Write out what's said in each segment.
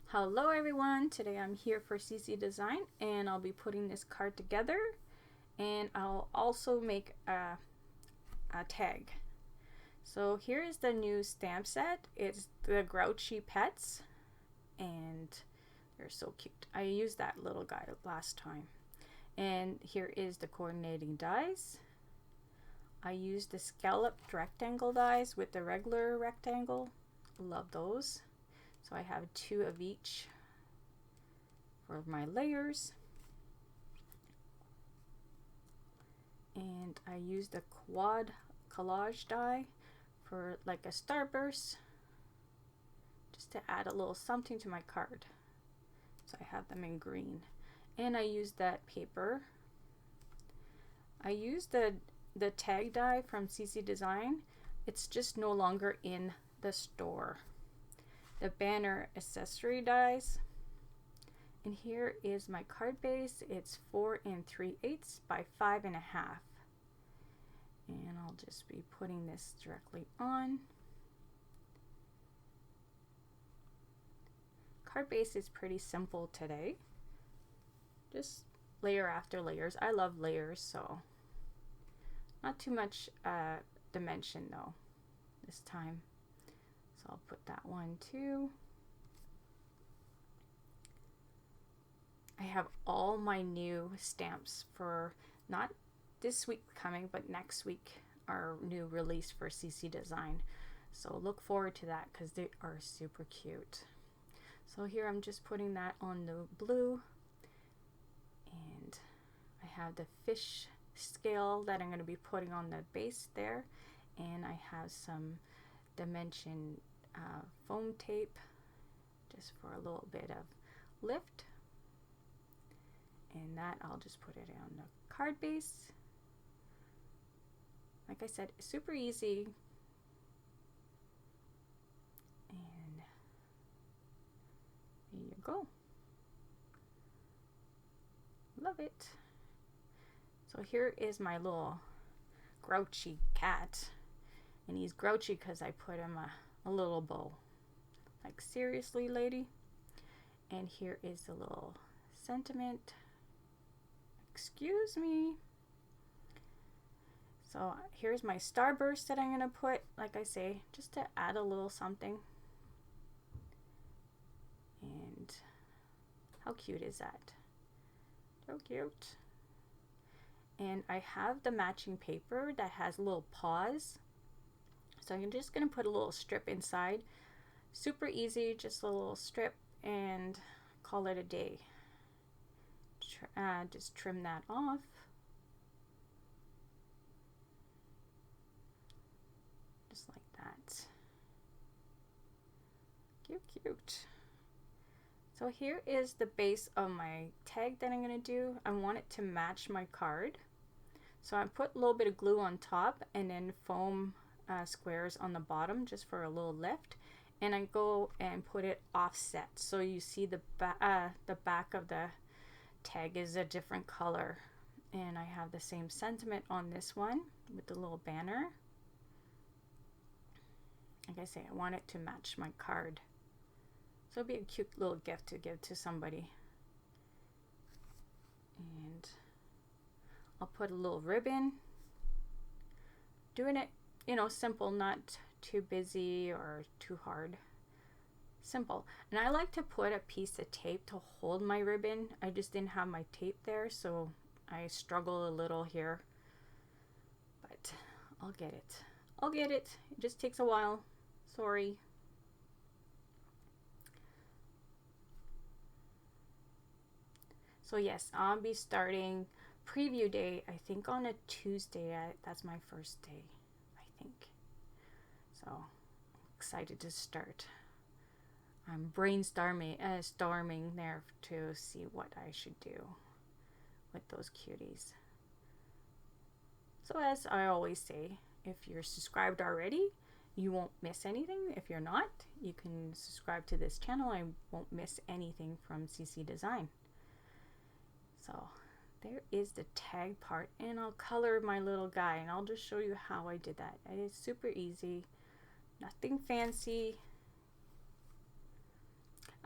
Hello everyone, today I'm here for CC Design and I'll be putting this card together, and I'll also make a tag. So here is the new stamp set. It's the Grouchy Pets and they're so cute. I used that little guy last time. And here is the coordinating dies. I used the scalloped rectangle dies with the regular rectangle. Love those. So I have 2 of each for my layers. And I used a quad collage die for like a starburst, just to add a little something to my card. So I have them in green. And I used that paper. I used the tag die from CC Design. It's just no longer in the store. The banner accessory dies. And here is my card base. It's 4 3/8 by 5 1/2. And I'll just be putting this directly on. Card base is pretty simple today. Just layer after layers. I love layers, so not too much dimension though this time. So I'll put that one too. I have all my new stamps for not this week coming, but next week, our new release for CC Design. So look forward to that because they are super cute. So here I'm just putting that on the blue, and I have the fish scale that I'm going to be putting on the base there, and I have some dimension foam tape just for a little bit of lift, and that I'll just put it on the card base. Like I said, super easy, and there you go. Love it. So here is my little grouchy cat, and he's grouchy because I put him a little bow. Like, seriously, lady? And here is the little sentiment. Excuse me. So here's my starburst that I'm going to put, like I say, just to add a little something. And how cute is that? So cute. And I have the matching paper that has little paws. So I'm just going to put a little strip inside. Super easy, just a little strip, and call it a day. Just trim that off. Just like that. Cute, cute. So here is the base of my tag that I'm going to do. I want it to match my card. So I put a little bit of glue on top and then foam squares on the bottom just for a little lift. And I go and put it offset. So you see the back of the tag is a different color. And I have the same sentiment on this one with the little banner. Like I say, I want it to match my card. So it'll be a cute little gift to give to somebody. And I'll put a little ribbon. Doing it, you know, simple, not too busy or too hard. Simple. And I like to put a piece of tape to hold my ribbon. I just didn't have my tape there, so I struggle a little here. But I'll get it. I'll get it. It just takes a while. Sorry. So yes, I'll be starting preview day, I think on a Tuesday. That's my first day, I think. So excited to start. I'm storming there to see what I should do with those cuties. So as I always say, if you're subscribed already, you won't miss anything. If you're not, you can subscribe to this channel. I won't miss anything from CC Design. So there is the tag part, and I'll color my little guy, and I'll just show you how I did that. It is super easy, nothing fancy.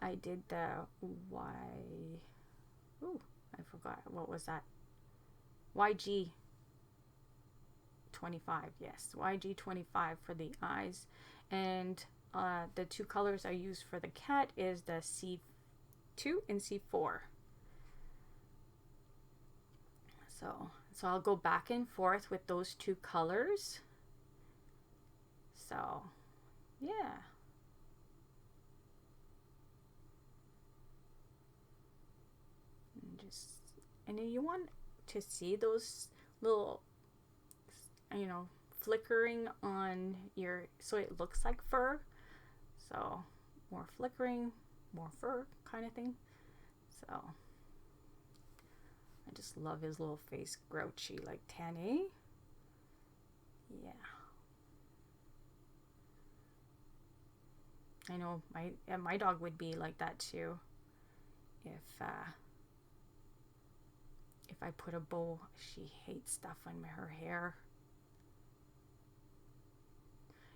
I did the Y, ooh, I forgot, what was that? YG 25, yes, YG 25 for the eyes. And the two colors I use for the cat is the C2 and C4. So I'll go back and forth with those two colors. So yeah. And then you want to see those little, you know, flickering on your, so it looks like fur. So more flickering, more fur kind of thing. So I just love his little face, grouchy like Tanny. Yeah. I know my dog would be like that too. If I put a bow, she hates stuff on her hair.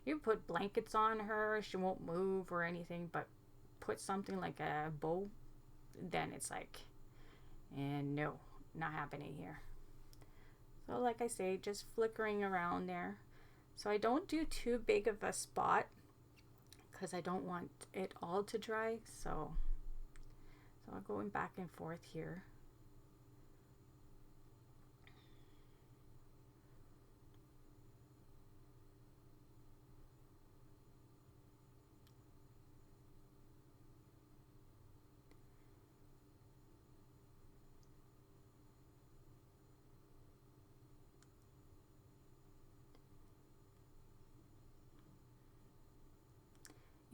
You put blankets on her, she won't move or anything, but put something like a bow, then it's like, and no, not happening here. So like I say, just flickering around there. So I don't do too big of a spot because I don't want it all to dry. So I'm going back and forth here.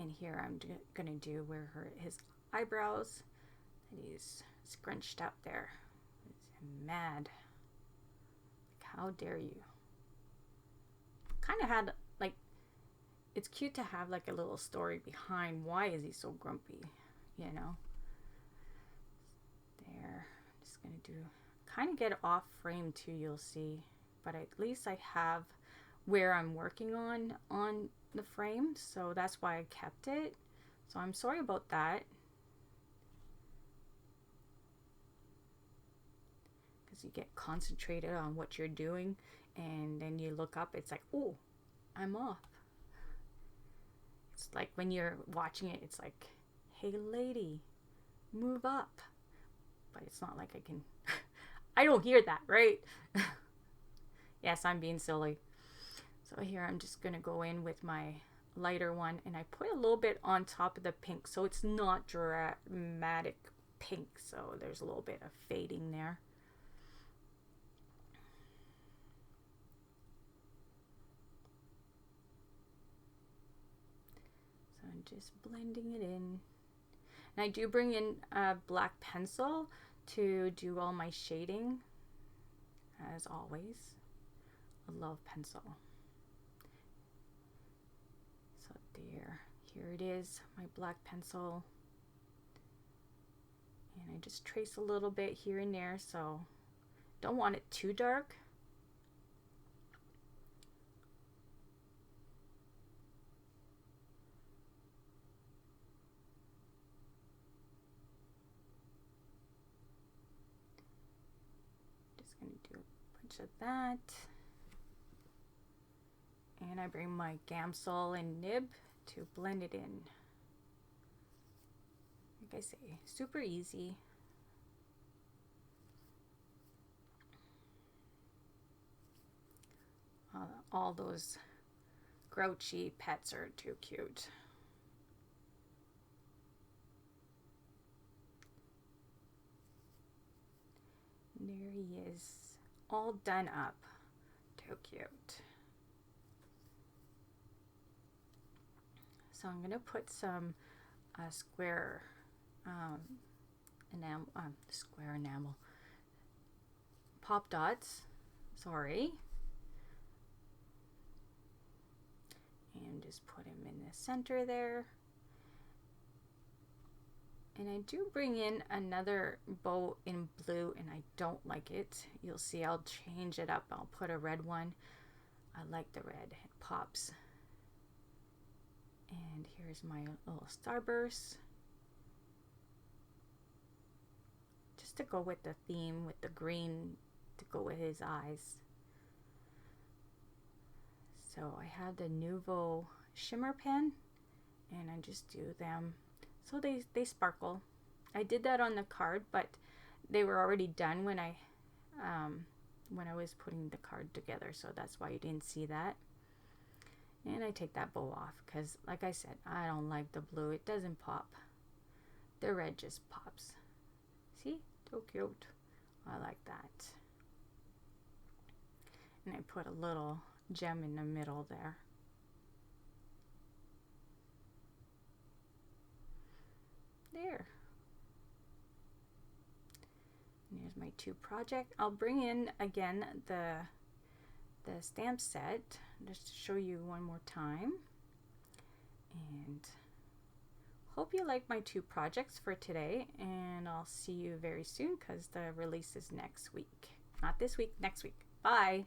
And here I'm gonna do where his eyebrows, and he's scrunched up there. He's mad. Like, how dare you? Kind of had like, it's cute to have like a little story behind why is he so grumpy, you know. There, I'm just gonna do, kind of get off frame too, you'll see, but at least I have where I'm working on the frame, so that's why I kept it. So I'm sorry about that, because you get concentrated on what you're doing and then you look up, it's like, oh, I'm off. It's like when you're watching it, it's like, hey lady, move up. But it's not like I can I don't hear that, right? Yes, I'm being silly. So here I'm just gonna go in with my lighter one, and I put a little bit on top of the pink, so it's not dramatic pink, so there's a little bit of fading there. So I'm just blending it in. And I do bring in a black pencil to do all my shading, as always. I love pencil. So there, here it is, my black pencil. And I just trace a little bit here and there, so don't want it too dark. Just gonna do a bunch of that. And I bring my gamsol and nib to blend it in. Like I say, super easy. All those grouchy pets are too cute. And there he is, all done up. Too cute. So I'm gonna put some square enamel pop dots, sorry, and just put him in the center there. And I do bring in another bow in blue, and I don't like it. You'll see I'll change it up. I'll put a red one. I like the red, it pops. And here's my little starburst. just to go with the theme with the green to go with his eyes. So I have the Nouveau shimmer pen, and I just do them so they sparkle. I did that on the card, but they were already done when I was putting the card together, so that's why you didn't see that. And I take that bow off because, like I said, I don't like the blue. It doesn't pop. The red just pops. See? So cute. I like that. And I put a little gem in the middle there. There. And here's my 2 project. I'll bring in again the stamp set just to show you one more time. And hope you like my 2 projects for today, and I'll see you very soon because the release is next week. Not this week, next week. Bye.